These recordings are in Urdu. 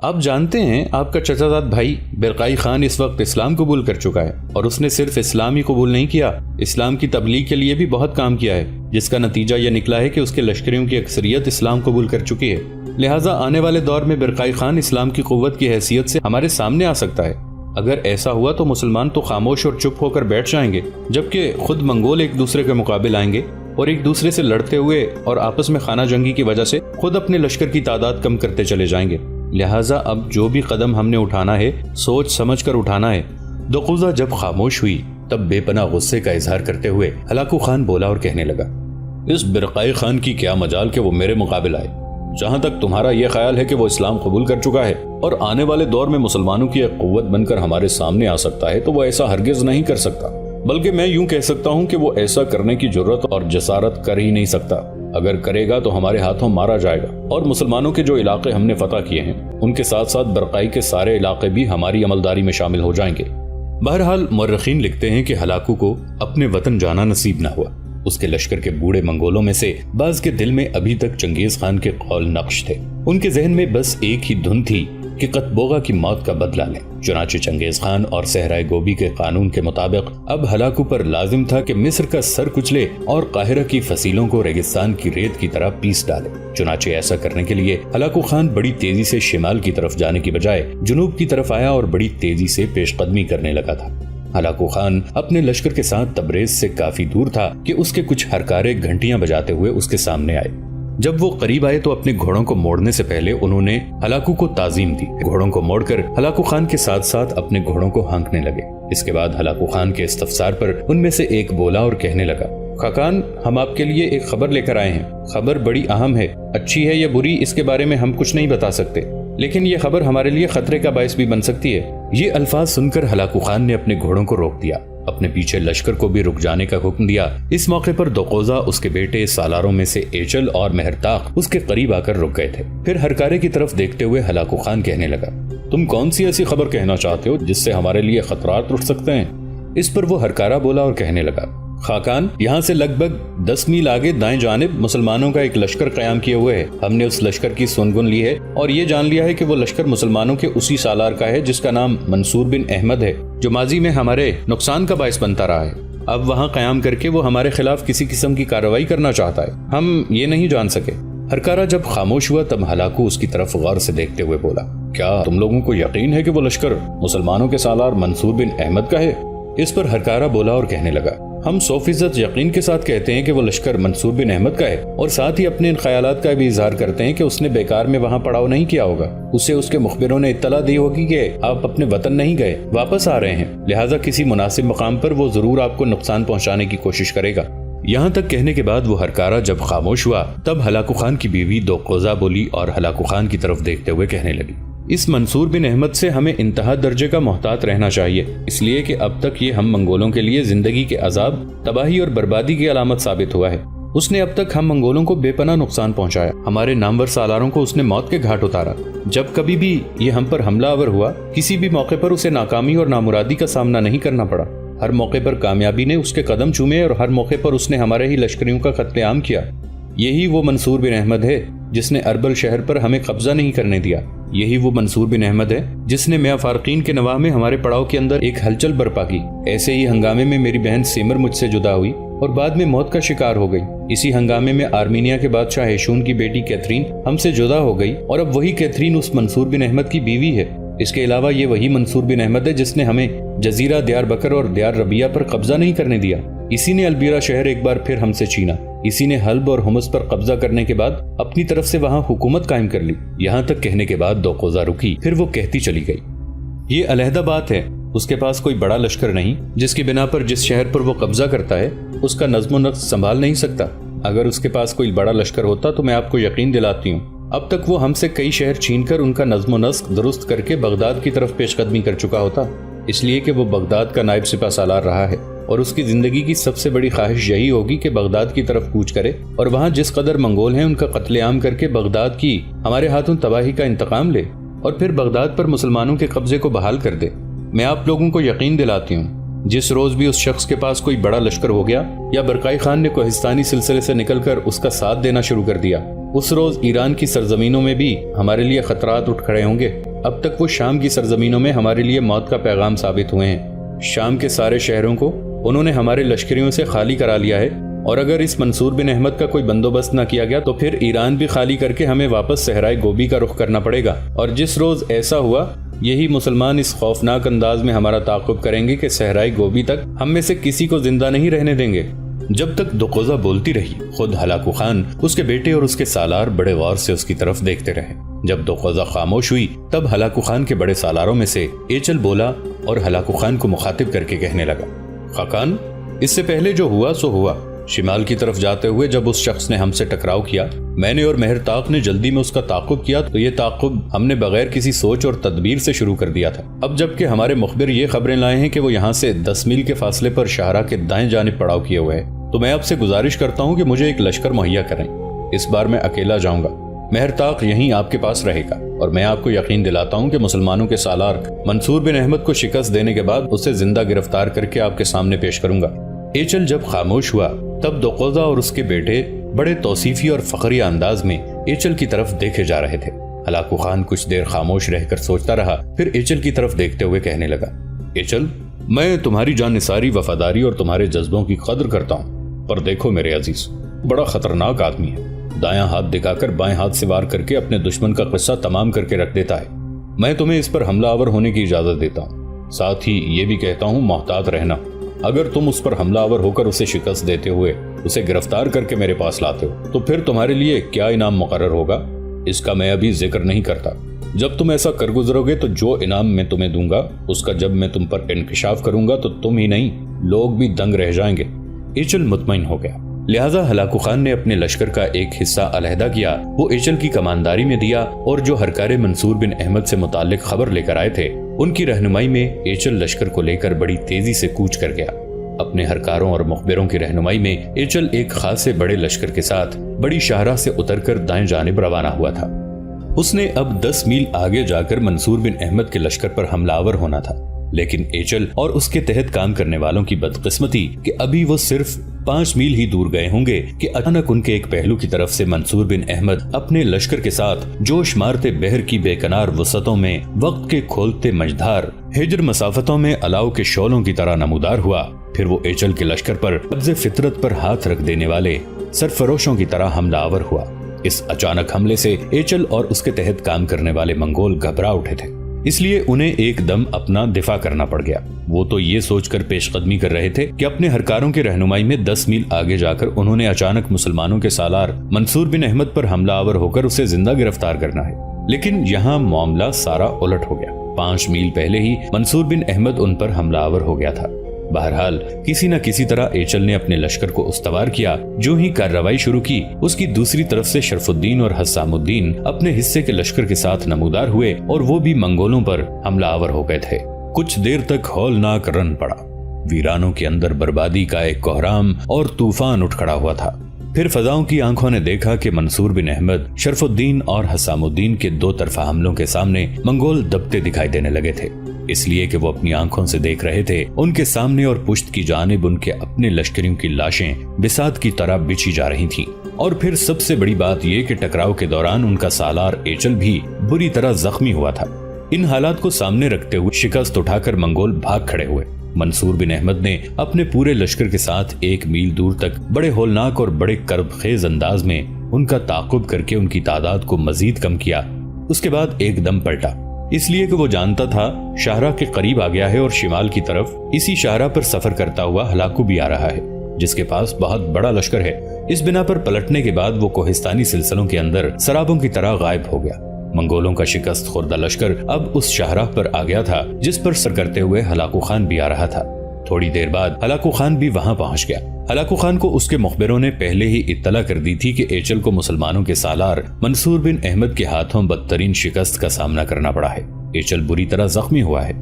آپ جانتے ہیں آپ کا چچا زاد بھائی برقائی خان اس وقت اسلام قبول کر چکا ہے، اور اس نے صرف اسلام ہی قبول نہیں کیا، اسلام کی تبلیغ کے لیے بھی بہت کام کیا ہے، جس کا نتیجہ یہ نکلا ہے کہ اس کے لشکریوں کی اکثریت اسلام قبول کر چکی ہے۔ لہٰذا آنے والے دور میں برقائی خان اسلام کی قوت کی حیثیت سے ہمارے سامنے آ سکتا ہے۔ اگر ایسا ہوا تو مسلمان تو خاموش اور چپ ہو کر بیٹھ جائیں گے، جبکہ خود منگول ایک دوسرے کے مقابل آئیں گے اور ایک دوسرے سے لڑتے ہوئے اور آپس میں خانہ جنگی کی وجہ سے خود اپنے لشکر کی تعداد کم کرتے چلے جائیں گے۔ لہٰذا اب جو بھی قدم ہم نے اٹھانا ہے سوچ سمجھ کر اٹھانا ہے۔ دقوزہ جب خاموش ہوئی تب بے پناہ غصے کا اظہار کرتے ہوئے ہلاکو خان بولا اور کہنے لگا، اس برقائی خان کی کیا مجال کہ وہ میرے مقابل آئے؟ جہاں تک تمہارا یہ خیال ہے کہ وہ اسلام قبول کر چکا ہے اور آنے والے دور میں مسلمانوں کی ایک قوت بن کر ہمارے سامنے آ سکتا ہے، تو وہ ایسا ہرگز نہیں کر سکتا، بلکہ میں یوں کہہ سکتا ہوں کہ وہ ایسا کرنے کی جرت اور جسارت کر ہی نہیں سکتا۔ اگر کرے گا تو ہمارے ہاتھوں مارا جائے گا، اور مسلمانوں کے جو علاقے ہم نے فتح کیے ہیں ان کے ساتھ ساتھ برقائی کے سارے علاقے بھی ہماری عملداری میں شامل ہو جائیں گے۔ بہرحال مورخین لکھتے ہیں کہ ہلاکو کو اپنے وطن جانا نصیب نہ ہوا۔ اس کے لشکر کے بوڑھے منگولوں میں سے بعض کے دل میں ابھی تک چنگیز خان کے قول نقش تھے۔ ان کے ذہن میں بس ایک ہی دھن تھی کہ قطبوغا کی موت کا بدلہ لیں۔ چنانچہ چنگیز خان اور صحرائے گوبی کے قانون کے مطابق اب ہلاکو پر لازم تھا کہ مصر کا سر کچلے اور قاہرہ کی فصیلوں کو ریگستان کی ریت کی طرح پیس ڈالے۔ چنانچہ ایسا کرنے کے لیے ہلاکو خان بڑی تیزی سے شمال کی طرف جانے کی بجائے جنوب کی طرف آیا اور بڑی تیزی سے پیش قدمی کرنے لگا تھا۔ ہلاکو خان اپنے لشکر کے ساتھ تبریز سے کافی دور تھا کہ اس کے کچھ ہرکارے گھنٹیاں بجاتے ہوئے اس کے سامنے آئے۔ جب وہ قریب آئے تو اپنے گھوڑوں کو موڑنے سے پہلے انہوں نے ہلاکو کو تعظیم دی۔ گھوڑوں کو موڑ کر ہلاکو خان کے ساتھ ساتھ اپنے گھوڑوں کو ہانکنے لگے۔ اس کے بعد ہلاکو خان کے استفسار پر ان میں سے ایک بولا اور کہنے لگا، خاقان، ہم آپ کے لیے ایک خبر لے کر آئے ہیں۔ خبر بڑی اہم ہے، اچھی ہے یا بری اس کے بارے میں ہم کچھ نہیں بتا سکتے، لیکن یہ خبر ہمارے لیے خطرے کا باعث بھی بن سکتی ہے۔ یہ الفاظ سن کر ہلاکو خان نے اپنے گھوڑوں کو روک دیا، اپنے پیچھے لشکر کو بھی رک جانے کا حکم دیا۔ اس موقع پر دقوزہ، اس کے بیٹے سالاروں میں سے ایچل اور مہرتاق اس کے قریب آ کر رک گئے تھے۔ پھر ہرکارے کی طرف دیکھتے ہوئے ہلاکو خان کہنے لگا، تم کون سی ایسی خبر کہنا چاہتے ہو جس سے ہمارے لیے خطرات اٹھ سکتے ہیں؟ اس پر وہ ہرکارہ بولا اور کہنے لگا، خاقان، یہاں سے لگ بھگ 10 میل آگے دائیں جانب مسلمانوں کا ایک لشکر قیام کیے ہوئے ہے۔ ہم نے اس لشکر کی سنگن لی ہے اور یہ جان لیا ہے کہ وہ لشکر مسلمانوں کے اسی سالار کا ہے جس کا نام منصور بن احمد ہے، جو ماضی میں ہمارے نقصان کا باعث بنتا رہا ہے۔ اب وہاں قیام کر کے وہ ہمارے خلاف کسی قسم کی کارروائی کرنا چاہتا ہے، ہم یہ نہیں جان سکے۔ ہرکارہ جب خاموش ہوا تب ہلاکو اس کی طرف غور سے دیکھتے ہوئے بولا، کیا تم لوگوں کو یقین ہے کہ وہ لشکر مسلمانوں کے سالار منصور بن احمد کا ہے؟ اس پر ہرکارہ بولا اور کہنے لگا، ہم 100% یقین کے ساتھ کہتے ہیں کہ وہ لشکر منصور بن احمد کا ہے، اور ساتھ ہی اپنے ان خیالات کا بھی اظہار کرتے ہیں کہ اس نے بیکار میں وہاں پڑاؤ نہیں کیا ہوگا۔ اسے اس کے مخبروں نے اطلاع دی ہوگی کہ آپ اپنے وطن نہیں گئے، واپس آ رہے ہیں، لہٰذا کسی مناسب مقام پر وہ ضرور آپ کو نقصان پہنچانے کی کوشش کرے گا۔ یہاں تک کہنے کے بعد وہ ہرکارہ جب خاموش ہوا تب ہلاکو خان کی بیوی دقوزہ بولی اور ہلاکو خان کی طرف دیکھتے ہوئے کہنے لگی، اس منصور بن احمد سے ہمیں انتہا درجے کا محتاط رہنا چاہیے، اس لیے کہ اب تک یہ ہم منگولوں کے لیے زندگی کے عذاب، تباہی اور بربادی کی علامت ثابت ہوا ہے۔ اس نے اب تک ہم منگولوں کو بے پناہ نقصان پہنچایا، ہمارے نامور سالاروں کو اس نے موت کے گھاٹ اتارا۔ جب کبھی بھی یہ ہم پر حملہ آور ہوا، کسی بھی موقع پر اسے ناکامی اور نامرادی کا سامنا نہیں کرنا پڑا، ہر موقع پر کامیابی نے اس کے قدم چومے اور ہر موقع پر اس نے ہمارے ہی لشکریوں کا قتل عام کیا۔ یہی وہ منصور بن احمد ہے جس نے اربل شہر پر ہمیں قبضہ نہیں کرنے دیا۔ یہی وہ منصور بن احمد ہے جس نے میاں فارقین کے نواح میں ہمارے پڑاؤ کے اندر ایک ہلچل برپا کی۔ ایسے ہی ہنگامے میں میری بہن سیمر مجھ سے جدا ہوئی اور بعد میں موت کا شکار ہو گئی۔ اسی ہنگامے میں آرمینیا کے بادشاہ ہیشون کی بیٹی کیتھرین ہم سے جدا ہو گئی، اور اب وہی کیتھرین اس منصور بن احمد کی بیوی ہے۔ اس کے علاوہ یہ وہی منصور بن احمد ہے جس نے ہمیں جزیرہ دیار بکر اور دیار ربیہ پر قبضہ نہیں کرنے دیا۔ اسی نے البیرہ شہر ایک بار پھر ہم سے چھینا۔ اسی نے حلب اور حمص پر قبضہ کرنے کے بعد اپنی طرف سے وہاں حکومت قائم کر لی۔ یہاں تک کہنے کے بعد دقوزہ رکی، پھر وہ کہتی چلی گئی، یہ علیحدہ بات ہے، اس کے پاس کوئی بڑا لشکر نہیں جس کی بنا پر جس شہر پر وہ قبضہ کرتا ہے اس کا نظم و نسق سنبھال نہیں سکتا۔ اگر اس کے پاس کوئی بڑا لشکر ہوتا تو میں آپ کو یقین دلاتی ہوں اب تک وہ ہم سے کئی شہر چھین کر ان کا نظم و نسق درست کر کے بغداد کی طرف پیش قدمی کر چکا ہوتا، اس لیے کہ وہ بغداد کا نائب سپہ سالار رہا ہے، اور اس کی زندگی کی سب سے بڑی خواہش یہی ہوگی کہ بغداد کی طرف کوچ کرے اور وہاں جس قدر منگول ہیں ان کا قتل عام کر کے بغداد کی ہمارے ہاتھوں تباہی کا انتقام لے اور پھر بغداد پر مسلمانوں کے قبضے کو بحال کر دے۔ میں آپ لوگوں کو یقین دلاتی ہوں، جس روز بھی اس شخص کے پاس کوئی بڑا لشکر ہو گیا یا برقائی خان نے کوہستانی سلسلے سے نکل کر اس کا ساتھ دینا شروع کر دیا، اس روز ایران کی سرزمینوں میں بھی ہمارے لیے خطرات اٹھ کھڑے ہوں گے۔ اب تک وہ شام کی سرزمینوں میں ہمارے لیے موت کا پیغام ثابت ہوئے ہیں۔ شام کے سارے شہروں کو انہوں نے ہمارے لشکریوں سے خالی کرا لیا ہے، اور اگر اس منصور بن احمد کا کوئی بندوبست نہ کیا گیا تو پھر ایران بھی خالی کر کے ہمیں واپس صحرائے گوبی کا رخ کرنا پڑے گا، اور جس روز ایسا ہوا یہی مسلمان اس خوفناک انداز میں ہمارا تعاقب کریں گے کہ صحرائے گوبی تک ہم میں سے کسی کو زندہ نہیں رہنے دیں گے۔ جب تک دقوزہ بولتی رہی، خود ہلاکو خان، اس کے بیٹے اور اس کے سالار بڑے غور سے اس کی طرف دیکھتے رہے۔ جب دقوزہ خاموش ہوئی تب ہلاکو خان کے بڑے سالاروں میں سے ایچل بولا اور ہلاکو خان کو مخاطب کر کے کہنے لگا، خاقان، اس سے پہلے جو ہوا سو ہوا۔ شمال کی طرف جاتے ہوئے جب اس شخص نے ہم سے ٹکراؤ کیا، میں نے اور مہرتاق نے جلدی میں اس کا تعاقب کیا، تو یہ تعاقب ہم نے بغیر کسی سوچ اور تدبیر سے شروع کر دیا تھا۔ اب جبکہ ہمارے مخبر یہ خبریں لائے ہیں کہ وہ یہاں سے 10 میل کے فاصلے پر شاہراہ کے دائیں جانب پڑاؤ کیے ہوئے ہے، تو میں آپ سے گزارش کرتا ہوں کہ مجھے ایک لشکر مہیا کریں۔ اس بار میں اکیلا جاؤں گا، مہرتاق یہیں آپ کے پاس رہے گا، اور میں آپ کو یقین دلاتا ہوں کہ مسلمانوں کے سالار منصور بن احمد کو شکست دینے کے بعد اسے زندہ گرفتار کر کے آپ کے سامنے پیش کروں گا۔ ایچل جب خاموش ہوا تب دقوزہ اور اس کے بیٹے بڑے توصیفی اور فخری انداز میں ایچل کی طرف دیکھے جا رہے تھے۔ ہلاکو خان کچھ دیر خاموش رہ کر سوچتا رہا، پھر ایچل کی طرف دیکھتے ہوئے کہنے لگا، ایچل، میں تمہاری جاننثاری، وفاداری اور تمہارے جذبوں کی قدر کرتا ہوں، پر دیکھو میرے عزیز، بڑا خطرناک آدمی ہے، دایاں ہاتھ دکھا کر بائیں ہاتھ سے وار کر کے اپنے دشمن کا قصہ تمام کر کے رکھ دیتا ہے۔ میں تمہیں اس پر حملہ آور ہونے کی اجازت دیتا ہوں، ساتھ ہی یہ بھی کہتا ہوں محتاط رہنا۔ اگر تم اس پر حملہ آور ہو کر اسے شکست دیتے ہوئے اسے گرفتار کر کے میرے پاس لاتے ہو تو پھر تمہارے لیے کیا انعام مقرر ہوگا، اس کا میں ابھی ذکر نہیں کرتا۔ جب تم ایسا کر گزرو گے تو جو انعام میں تمہیں دوں گا اس کا جب میں تم پر انکشاف کروں گا تو تم ہی نہیں، لوگ بھی دنگ رہ جائیں گے۔ ایچل مطمئن ہو گیا، لہٰذا ہلاکو خان نے اپنے لشکر کا ایک حصہ علیحدہ کیا، وہ ایچل کی کمانداری میں دیا، اور جو ہرکار منصور بن احمد سے متعلق خبر لے کر آئے تھے ان کی رہنمائی میں ایچل لشکر کو لے کر بڑی تیزی سے کوچ کر گیا۔ اپنے ہرکاروں اور مخبروں کی رہنمائی میں ایچل ایک خاصے بڑے لشکر کے ساتھ بڑی شاہراہ سے اتر کر دائیں جانب روانہ ہوا تھا۔ اس نے اب 10 میل آگے جا کر منصور بن احمد کے لشکر پر حملہ آور ہونا تھا، لیکن ایچل اور اس کے تحت کام کرنے والوں کی بدقسمتی کہ ابھی وہ صرف 5 میل ہی دور گئے ہوں گے کہ اچانک ان کے ایک پہلو کی طرف سے منصور بن احمد اپنے لشکر کے ساتھ جوش مارتے بحر کی بے کنار وسعتوں میں وقت کے کھولتے مجدھار ہجر مسافتوں میں الاؤ کے شعلوں کی طرح نمودار ہوا۔ پھر وہ ایچل کے لشکر پر قبض فطرت پر ہاتھ رکھ دینے والے سرفروشوں کی طرح حملہ آور ہوا۔ اس اچانک حملے سے ایچل اور اس کے تحت کام کرنے والے منگول گھبرا اٹھے تھے، اس لیے انہیں ایک دم اپنا دفاع کرنا پڑ گیا۔ وہ تو یہ سوچ کر پیش قدمی کر رہے تھے کہ اپنے ہرکاروں کی رہنمائی میں 10 میل آگے جا کر انہوں نے اچانک مسلمانوں کے سالار منصور بن احمد پر حملہ آور ہو کر اسے زندہ گرفتار کرنا ہے، لیکن یہاں معاملہ سارا الٹ ہو گیا۔ 5 میل پہلے ہی منصور بن احمد ان پر حملہ آور ہو گیا تھا۔ بہرحال کسی نہ کسی طرح ایچل نے اپنے لشکر کو استوار کیا۔ جو ہی کارروائی شروع کی اس کی دوسری طرف سے شرف الدین اور حسام الدین اپنے حصے کے لشکر کے ساتھ نمودار ہوئے اور وہ بھی منگولوں پر حملہ آور ہو گئے تھے۔ کچھ دیر تک ہولناک رن پڑا، ویرانوں کے اندر بربادی کا ایک کوہرام اور طوفان اٹھ کھڑا ہوا تھا۔ پھر فضاؤں کی آنکھوں نے دیکھا کہ منصور بن احمد شرف الدین اور حسام الدین کے 2 طرفہ حملوں کے سامنے منگول دبتے دکھائی دینے لگے تھے، اس لیے کہ وہ اپنی آنکھوں سے دیکھ رہے تھے ان کے سامنے اور پشت کی جانب ان کے اپنے لشکریوں کی لاشیں بساط کی طرح بچھی جا رہی تھیں۔ اور پھر سب سے بڑی بات یہ کہ ٹکراؤ کے دوران ان کا سالار ایچل بھی بری طرح زخمی ہوا تھا۔ ان حالات کو سامنے رکھتے ہوئے شکست اٹھا کر منگول بھاگ کھڑے ہوئے۔ منصور بن احمد نے اپنے پورے لشکر کے ساتھ 1 میل دور تک بڑے ہولناک اور بڑے کرب خیز انداز میں ان کا تعاقب کر کے ان کی تعداد کو مزید کم کیا۔ اس کے بعد ایک دم پلٹا، اس لیے کہ وہ جانتا تھا شاہراہ کے قریب آ گیا ہے اور شمال کی طرف اسی شاہراہ پر سفر کرتا ہوا ہلاکو بھی آ رہا ہے جس کے پاس بہت بڑا لشکر ہے۔ اس بنا پر پلٹنے کے بعد وہ کوہستانی سلسلوں کے اندر سرابوں کی طرح غائب ہو گیا۔ منگولوں کا شکست خوردہ لشکر اب اس شاہراہ پر آ گیا تھا جس پر سر کرتے ہوئے ہلاکو خان بھی آ رہا تھا۔ تھوڑی دیر بعد ہلاکو خان بھی وہاں پہنچ گیا۔ ہلاکو خان کو اس کے مخبروں نے پہلے ہی اطلاع کر دی تھی کہ ایچل کو مسلمانوں کے سالار منصور بن احمد کے ہاتھوں بدترین شکست کا سامنا کرنا پڑا ہے۔ ایچل بری طرح زخمی ہوا ہے۔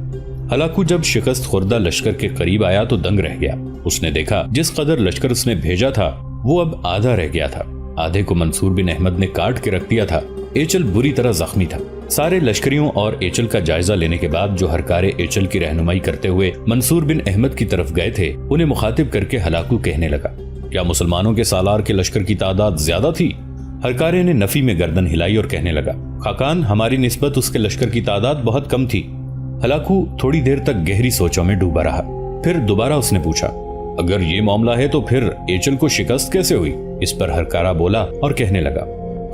ہلاکو جب شکست خوردہ لشکر کے قریب آیا تو دنگ رہ گیا۔ اس نے دیکھا جس قدر لشکر اس نے بھیجا تھا وہ اب آدھا رہ گیا تھا، آدھے کو منصور بن احمد نے کاٹ کے رکھ دیا تھا۔ ایچل بری طرح زخمی تھا۔ سارے لشکریوں اور ایچل کا جائزہ لینے کے بعد جو ہرکارے ایچل کی رہنمائی کرتے ہوئے منصور بن احمد کی طرف گئے تھے انہیں مخاطب کر کے ہلاکو کہنے لگا، کیا مسلمانوں کے سالار کے لشکر کی تعداد زیادہ تھی؟ ہرکارے نے نفی میں گردن ہلائی اور کہنے لگا، خاقان، ہماری نسبت اس کے لشکر کی تعداد بہت کم تھی۔ ہلاکو تھوڑی دیر تک گہری سوچوں میں ڈوبا رہا، پھر دوبارہ اس نے پوچھا، اگر یہ معاملہ ہے تو پھر ایچل کو شکست کیسے ہوئی؟ اس پر ہرکارہ بولا اور کہنے لگا،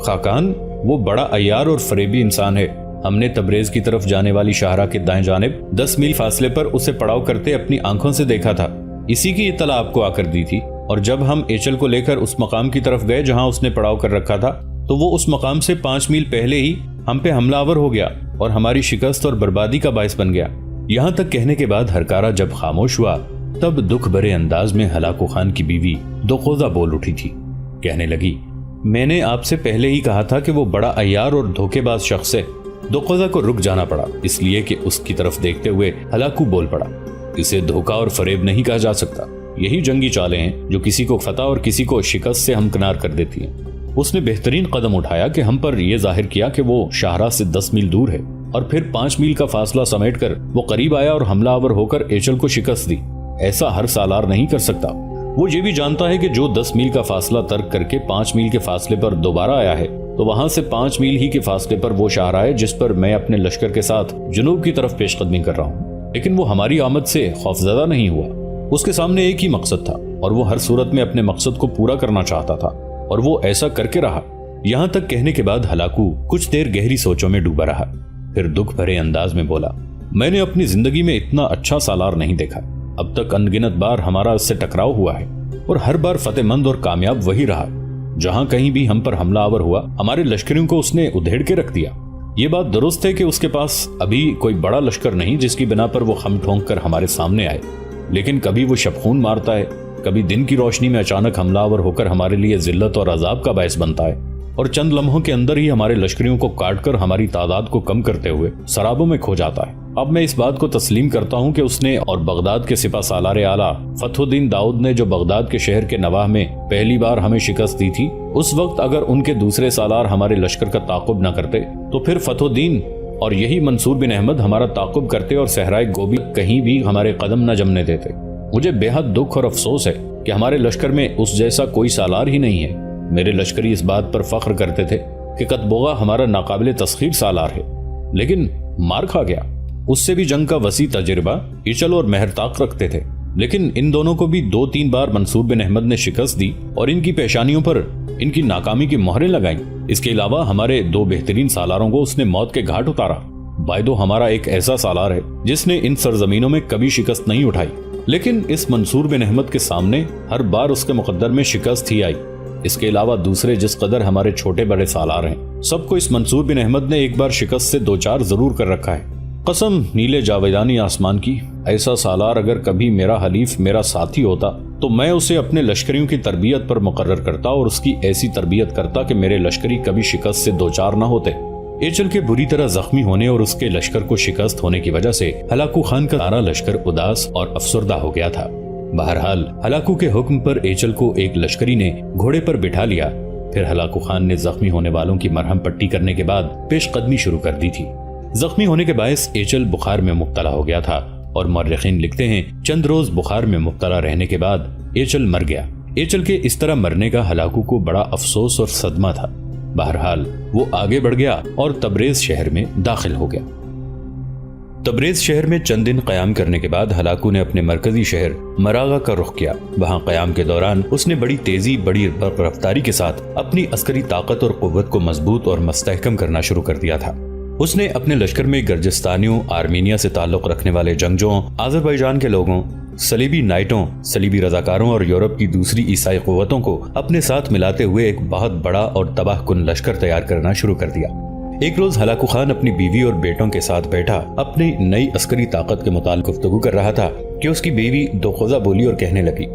خاقان، وہ بڑا عیار اور فریبی انسان ہے۔ ہم نے تبریز کی طرف جانے والی شاہراہ کے دائیں جانب 10 میل فاصلے پر اسے پڑاؤ کرتے اپنی آنکھوں سے دیکھا تھا۔ اسی کی اطلاع آپ کو آ کر دی تھی، اور جب ہم ایچل کو لے کر اس مقام کی طرف گئے جہاں اس نے پڑاؤ کر رکھا تھا تو وہ اس مقام سے 5 میل پہلے ہی ہم پہ حملہ آور ہو گیا اور ہماری شکست اور بربادی کا باعث بن گیا۔ یہاں تک کہنے کے بعد ہرکارہ جب خاموش ہوا تب دکھ بھرے انداز میں ہلاکو خان کی بیوی دوقوزہ بول اٹھی تھی۔ کہنے لگی، میں نے آپ سے پہلے ہی کہا تھا کہ وہ بڑا عیار اور دھوکے باز شخص ہے۔ دوقوزہ کو رک جانا پڑا، اس لیے کہ اس کی طرف دیکھتے ہوئے ہلاکو بول پڑا، اسے دھوکہ اور فریب نہیں کہا جا سکتا، یہی جنگی چالیں ہیں جو کسی کو فتح اور کسی کو شکست سے ہمکنار کر دیتی ہیں۔ اس نے بہترین قدم اٹھایا کہ ہم پر یہ ظاہر کیا کہ وہ شاہراہ سے 10 میل دور ہے، اور پھر 5 میل کا فاصلہ سمیٹ کر وہ قریب آیا اور حملہ آور ہو کر ایچل کو شکست دی۔ ایسا ہر سالار نہیں کر سکتا۔ وہ یہ بھی جانتا ہے کہ جو 10 میل کا فاصلہ ترک کر کے 5 میل کے فاصلے پر دوبارہ آیا ہے تو وہاں سے 5 میل ہی کے فاصلے پر وہ شاہراہ ہے جس پر میں اپنے لشکر کے ساتھ جنوب کی طرف پیش قدمی کر رہا ہوں۔ لیکن وہ ہماری آمد سے خوفزدہ نہیں ہوا، اس کے سامنے ایک ہی مقصد تھا اور وہ ہر صورت میں اپنے مقصد کو پورا کرنا چاہتا تھا، اور وہ ایسا کر کے رہا۔ یہاں تک کہنے کے بعد ہلاکو کچھ دیر گہری سوچوں میں ڈوبا رہا، پھر دکھ بھرے انداز میں بولا، میں نے اپنی زندگی میں اتنا اچھا سالار نہیں دیکھا۔ اب تک انگنت بار ہمارا اس سے ٹکراؤ ہوا ہے اور ہر بار فتح مند اور کامیاب وہی رہا۔ جہاں کہیں بھی ہم پر حملہ آور ہوا ہمارے لشکریوں کو اس نے ادھیڑ کے رکھ دیا۔ یہ بات درست ہے کہ اس کے پاس ابھی کوئی بڑا لشکر نہیں جس کی بنا پر وہ خم ٹھونک کر ہمارے سامنے آئے، لیکن کبھی وہ شبخون مارتا ہے، کبھی دن کی روشنی میں اچانک حملہ آور ہو کر ہمارے لیے ذلت اور عذاب کا باعث بنتا ہے، اور چند لمحوں کے اندر ہی ہمارے لشکریوں کو کاٹ کر ہماری تعداد کو کم کرتے ہوئے سرابوں میں کھو جاتا ہے۔ اب میں اس بات کو تسلیم کرتا ہوں کہ اس نے اور بغداد کے سپہ سالار اعلیٰ فتح الدین داؤد نے جو بغداد کے شہر کے نواح میں پہلی بار ہمیں شکست دی تھی، اس وقت اگر ان کے دوسرے سالار ہمارے لشکر کا تعاقب نہ کرتے تو پھر فتح الدین اور یہی منصور بن احمد ہمارا تعاقب کرتے اور صحرائے گوبی کہیں بھی ہمارے قدم نہ جمنے دیتے۔ مجھے بے حد دکھ اور افسوس ہے کہ ہمارے لشکر میں اس جیسا کوئی سالار ہی نہیں ہے۔ میرے لشکری اس بات پر فخر کرتے تھے کہ قطبوغہ ہمارا ناقابل تسخیر سالار ہے، لیکن مار کھا گیا۔ اس سے بھی جنگ کا وسیع تجربہ ایچل اور مہرتاق رکھتے تھے، لیکن ان دونوں کو بھی 2-3 بار منصور بن احمد نے شکست دی اور ان کی پیشانیوں پر ان کی ناکامی کی مہریں لگائیں۔ اس کے علاوہ ہمارے 2 بہترین سالاروں کو اس نے موت کے گھاٹ اتارا۔ بائدو ہمارا ایک ایسا سالار ہے جس نے ان سرزمینوں میں کبھی شکست نہیں اٹھائی، لیکن اس منصور بن احمد کے سامنے ہر بار اس کے مقدر میں شکست ہی آئی۔ اس کے علاوہ دوسرے جس قدر ہمارے چھوٹے بڑے سالار ہیں، سب کو اس منصور بن احمد نے ایک بار شکست سے 2-4 ضرور کر رکھا ہے۔ قسم نیلے جاویدانی آسمان کی، ایسا سالار اگر کبھی میرا حلیف، میرا ساتھی ہوتا تو میں اسے اپنے لشکریوں کی تربیت پر مقرر کرتا اور اس کی ایسی تربیت کرتا کہ میرے لشکری کبھی شکست سے 2-4 نہ ہوتے۔ ایچل کے بری طرح زخمی ہونے اور اس کے لشکر کو شکست ہونے کی وجہ سے ہلاکو خان کا سارا لشکر اداس اور افسردہ ہو گیا تھا۔ بہرحال ہلاکو کے حکم پر ایچل کو ایک لشکری نے گھوڑے پر بٹھا لیا، پھر ہلاکو خان نے زخمی ہونے والوں کی مرہم پٹی کرنے کے بعد پیش قدمی شروع کر دی تھی۔ زخمی ہونے کے باعث ایچل بخار میں مبتلا ہو گیا تھا، اور مورخین لکھتے ہیں چند روز بخار میں مبتلا رہنے کے بعد ایچل مر گیا۔ ایچل کے اس طرح مرنے کا ہلاکو کو بڑا افسوس اور صدمہ تھا۔ بہرحال وہ آگے بڑھ گیا اور تبریز شہر میں داخل ہو گیا۔ تبریز شہر میں چند دن قیام کرنے کے بعد ہلاکو نے اپنے مرکزی شہر مراغہ کا رخ کیا۔ وہاں قیام کے دوران اس نے بڑی تیزی، بڑی رفتاری کے ساتھ اپنی عسکری طاقت اور قوت کو مضبوط اور مستحکم کرنا شروع کر دیا تھا۔ اس نے اپنے لشکر میں گرجستانیوں، آرمینیا سے تعلق رکھنے والے جنگجوؤں، آذربائیجان کے لوگوں، صلیبی نائٹوں، صلیبی رضاکاروں اور یورپ کی دوسری عیسائی قوتوں کو اپنے ساتھ ملاتے ہوئے ایک بہت بڑا اور تباہ کن لشکر تیار کرنا شروع کر دیا۔ ایک روز ہلاکو خان اپنی بیوی اور بیٹوں کے ساتھ بیٹھا اپنی نئی عسکری طاقت کے متعلق گفتگو کر رہا تھا کہ اس کی بیوی دوقوزہ بولی اور کہنے لگی،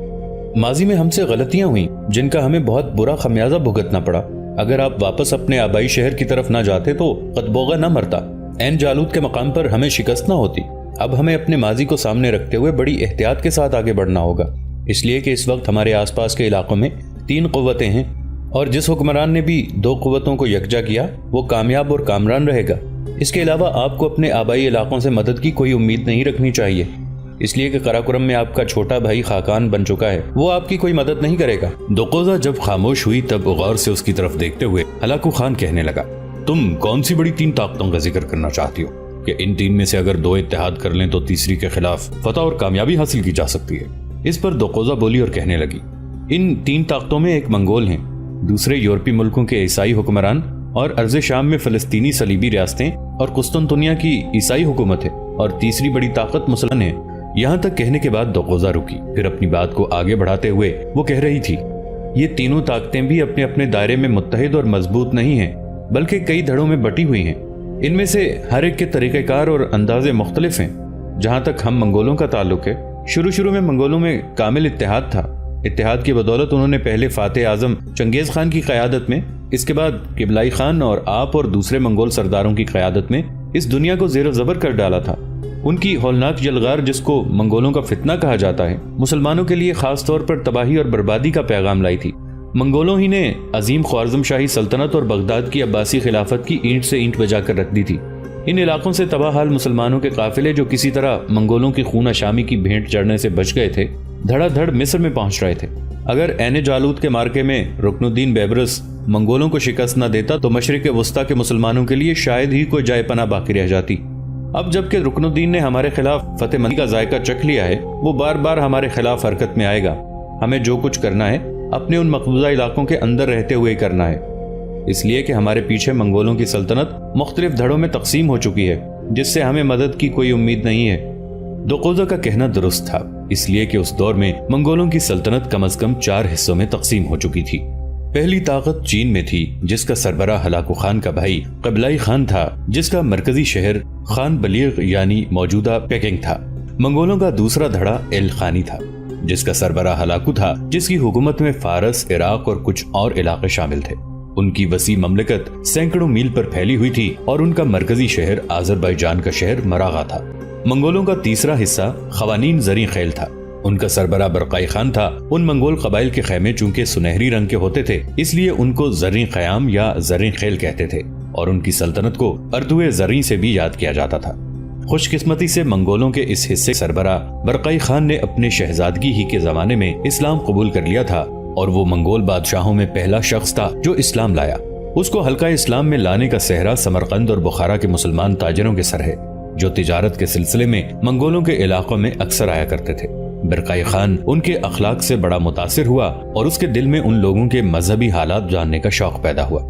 ماضی میں ہم سے غلطیاں ہوئیں جن کا ہمیں بہت برا خمیازہ بھگتنا پڑا۔ اگر آپ واپس اپنے آبائی شہر کی طرف نہ جاتے تو قطبوغہ نہ مرتا، عین جالوت کے مقام پر ہمیں شکست نہ ہوتی۔ اب ہمیں اپنے ماضی کو سامنے رکھتے ہوئے بڑی احتیاط کے ساتھ آگے بڑھنا ہوگا، اس لیے کہ اس وقت ہمارے آس پاس کے علاقوں میں 3 قوتیں ہیں، اور جس حکمران نے بھی 2 قوتوں کو یکجا کیا وہ کامیاب اور کامران رہے گا۔ اس کے علاوہ آپ کو اپنے آبائی علاقوں سے مدد کی کوئی امید نہیں رکھنی چاہیے۔ اس لیے کہ قراقرم میں آپ کا چھوٹا بھائی خاقان بن چکا ہے، وہ آپ کی کوئی مدد نہیں کرے گا۔ دوقوزہ جب خاموش ہوئی تب غور سے اس کی طرف دیکھتے ہوئے ہلاکو خان کہنے لگا، تم کون سی بڑی 3 طاقتوں کا ذکر کرنا چاہتی ہو کہ ان 3 میں سے اگر 2 اتحاد کر لیں تو تیسری کے خلاف فتح اور کامیابی حاصل کی جا سکتی ہے؟ اس پر دوقوزہ بولی اور کہنے لگی، ان 3 طاقتوں میں ایک منگول ہیں، دوسرے یورپی ملکوں کے عیسائی حکمران اور ارض شام میں فلسطینی صلیبی ریاستیں اور قسطنطنیہ کی عیسائی حکومت ہے، اور تیسری بڑی طاقت مسلمان ہے۔ یہاں تک کہنے کے بعد دوقوزہ رکی، پھر اپنی بات کو آگے بڑھاتے ہوئے وہ کہہ رہی تھی، یہ تینوں طاقتیں بھی اپنے اپنے دائرے میں متحد اور مضبوط نہیں ہیں، بلکہ کئی دھڑوں میں بٹی ہوئی ہیں۔ ان میں سے ہر ایک کے طریقہ کار اور اندازے مختلف ہیں۔ جہاں تک ہم منگولوں کا تعلق ہے، شروع میں منگولوں میں کامل اتحاد تھا۔ اتحاد کی بدولت انہوں نے پہلے فاتح اعظم چنگیز خان کی قیادت میں، اس کے بعد قبلائی خان اور آپ اور دوسرے منگول سرداروں کی قیادت میں اس دنیا کو زیر و زبر کر ڈالا تھا۔ ان کی ہولناک جلغار، جس کو منگولوں کا فتنہ کہا جاتا ہے، مسلمانوں کے لیے خاص طور پر تباہی اور بربادی کا پیغام لائی تھی۔ منگولوں ہی نے عظیم خوارزم شاہی سلطنت اور بغداد کی عباسی خلافت کی اینٹ سے اینٹ بجا کر رکھ دی تھی۔ ان علاقوں سے تباہ حال مسلمانوں کے قافلے، جو کسی طرح منگولوں کی خونہ شامی کی بھینٹ چڑھنے سے بچ گئے تھے، دھڑا دھڑ مصر میں پہنچ رہے تھے۔ اگر عین جالوت کے مارکے میں رکن الدین بیبرس منگولوں کو شکست نہ دیتا تو مشرق وسطیٰ کے مسلمانوں کے لیے شاید ہی کوئی جائے پناہ باقی رہ جاتی۔ اب جب کہ رکن الدین نے ہمارے خلاف فتح مندی کا ذائقہ چکھ لیا ہے، وہ بار بار ہمارے خلاف حرکت میں آئے گا۔ ہمیں جو کچھ کرنا ہے اپنے ان مقبوضہ علاقوں کے اندر رہتے ہوئے کرنا ہے، اس لیے کہ ہمارے پیچھے منگولوں کی سلطنت مختلف دھڑوں میں تقسیم ہو چکی ہے، جس سے ہمیں مدد کی کوئی امید نہیں ہے۔ دوقوزہ کا کہنا درست تھا، اس لیے کہ اس دور میں منگولوں کی سلطنت کم از کم 4 حصوں میں تقسیم ہو چکی تھی۔ پہلی طاقت چین میں تھی، جس کا سربراہ ہلاکو خان کا بھائی قبلائی خان تھا، جس کا مرکزی شہر خان بلیغ یعنی موجودہ پیکنگ تھا۔ منگولوں کا دوسرا دھڑا ایل خانی تھا، جس کا سربراہ ہلاکو تھا، جس کی حکومت میں فارس، عراق اور کچھ اور علاقے شامل تھے۔ ان کی وسیع مملکت سینکڑوں میل پر پھیلی ہوئی تھی اور ان کا مرکزی شہر آذربائیجان کا شہر مراغہ تھا۔ منگولوں کا تیسرا حصہ خوانین زریں خیل تھا، ان کا سربراہ برقائی خان تھا۔ ان منگول قبائل کے خیمے چونکہ سنہری رنگ کے ہوتے تھے، اس لیے ان کو زریں خیام یا زریں خیل کہتے تھے، اور ان کی سلطنت کو اردوئے زریں سے بھی یاد کیا جاتا تھا۔ خوش قسمتی سے منگولوں کے اس حصے سربراہ برقائی خان نے اپنے شہزادگی ہی کے زمانے میں اسلام قبول کر لیا تھا، اور وہ منگول بادشاہوں میں پہلا شخص تھا جو اسلام لایا۔ اس کو حلقہ اسلام میں لانے کا سہرا سمرقند اور بخارا کے مسلمان تاجروں کے سر ہے، جو تجارت کے سلسلے میں منگولوں کے علاقوں میں اکثر آیا کرتے تھے۔ برقائی خان ان کے اخلاق سے بڑا متاثر ہوا اور اس کے دل میں ان لوگوں کے مذہبی حالات جاننے کا شوق پیدا ہوا۔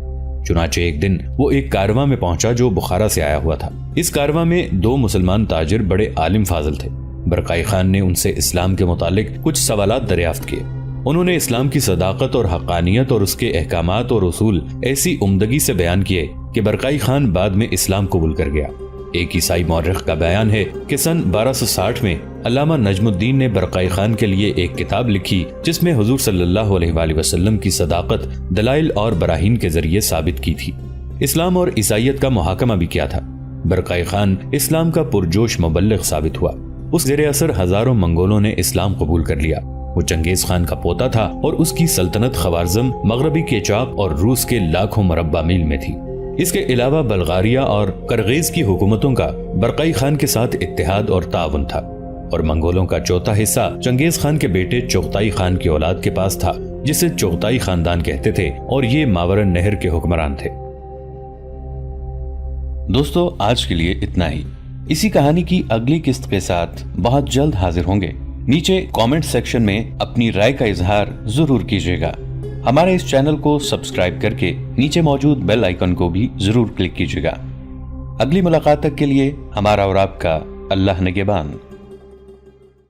چنانچہ ایک دن وہ ایک کارواں میں پہنچا جو بخارا سے آیا ہوا تھا۔ اس کارواں میں 2 مسلمان تاجر بڑے عالم فاضل تھے۔ برقائی خان نے ان سے اسلام کے متعلق کچھ سوالات دریافت کیے۔ انہوں نے اسلام کی صداقت اور حقانیت اور اس کے احکامات اور اصول ایسی عمدگی سے بیان کیے کہ برقائی خان بعد میں اسلام قبول کر گیا۔ ایک عیسائی مورخ کا بیان ہے کہ سن 1260 میں علامہ نجم الدین نے برقائی خان کے لیے ایک کتاب لکھی، جس میں حضور صلی اللہ علیہ وآلہ وسلم کی صداقت دلائل اور براہین کے ذریعے ثابت کی تھی۔ اسلام اور عیسائیت کا محاکمہ بھی کیا تھا۔ برقائی خان اسلام کا پرجوش مبلغ ثابت ہوا۔ اس زیر اثر ہزاروں منگولوں نے اسلام قبول کر لیا۔ وہ چنگیز خان کا پوتا تھا اور اس کی سلطنت خوارزم، مغربی کیچاپ اور روس کے لاکھوں مربع میل میں تھی۔ اس کے علاوہ بلغاریہ اور کرغیز کی حکومتوں کا برقائی خان کے ساتھ اتحاد اور تعاون تھا، اور منگولوں کا چوتھا حصہ چنگیز خان کے بیٹے چغتائی خان کی اولاد کے پاس تھا، جسے چغتائی خاندان کہتے تھے، اور یہ ماورا نہر کے حکمران تھے۔ دوستو، آج کے لیے اتنا ہی۔ اسی کہانی کی اگلی قسط کے ساتھ بہت جلد حاضر ہوں گے۔ نیچے کامنٹ سیکشن میں اپنی رائے کا اظہار ضرور کیجیے گا۔ ہمارے اس چینل کو سبسکرائب کر کے نیچے موجود بیل آئیکن کو بھی ضرور کلک کیجیے گا۔ اگلی ملاقات تک کے لیے ہمارا اور آپ کا اللہ نگہبان۔